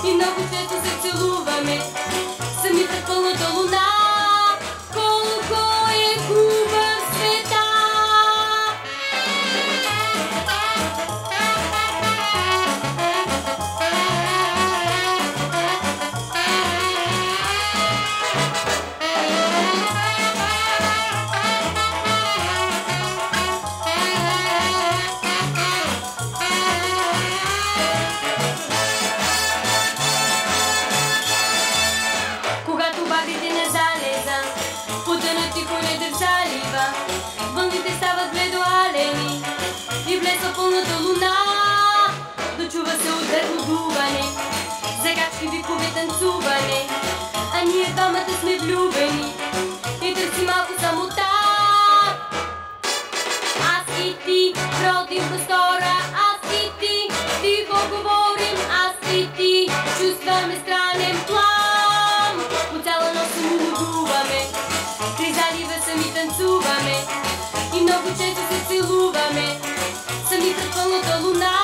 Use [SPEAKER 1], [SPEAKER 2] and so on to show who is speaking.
[SPEAKER 1] и много често се целуваме сами пред пълната луна. Колко е хубав света! Багрите на залеза потънат тихо недър в залива, вълните стават бледоалени и блесва пълната луна. Дочува се ударно дуване, загачки, викове, танцуване, а ние двамата сме влюбени и търсим малко самота. Аз и ти бродим в простора, аз и ти тихо говорим, аз и ти чувстваме странен план. Край залива сами танцуваме и много често се целуваме сами пред пълната луна.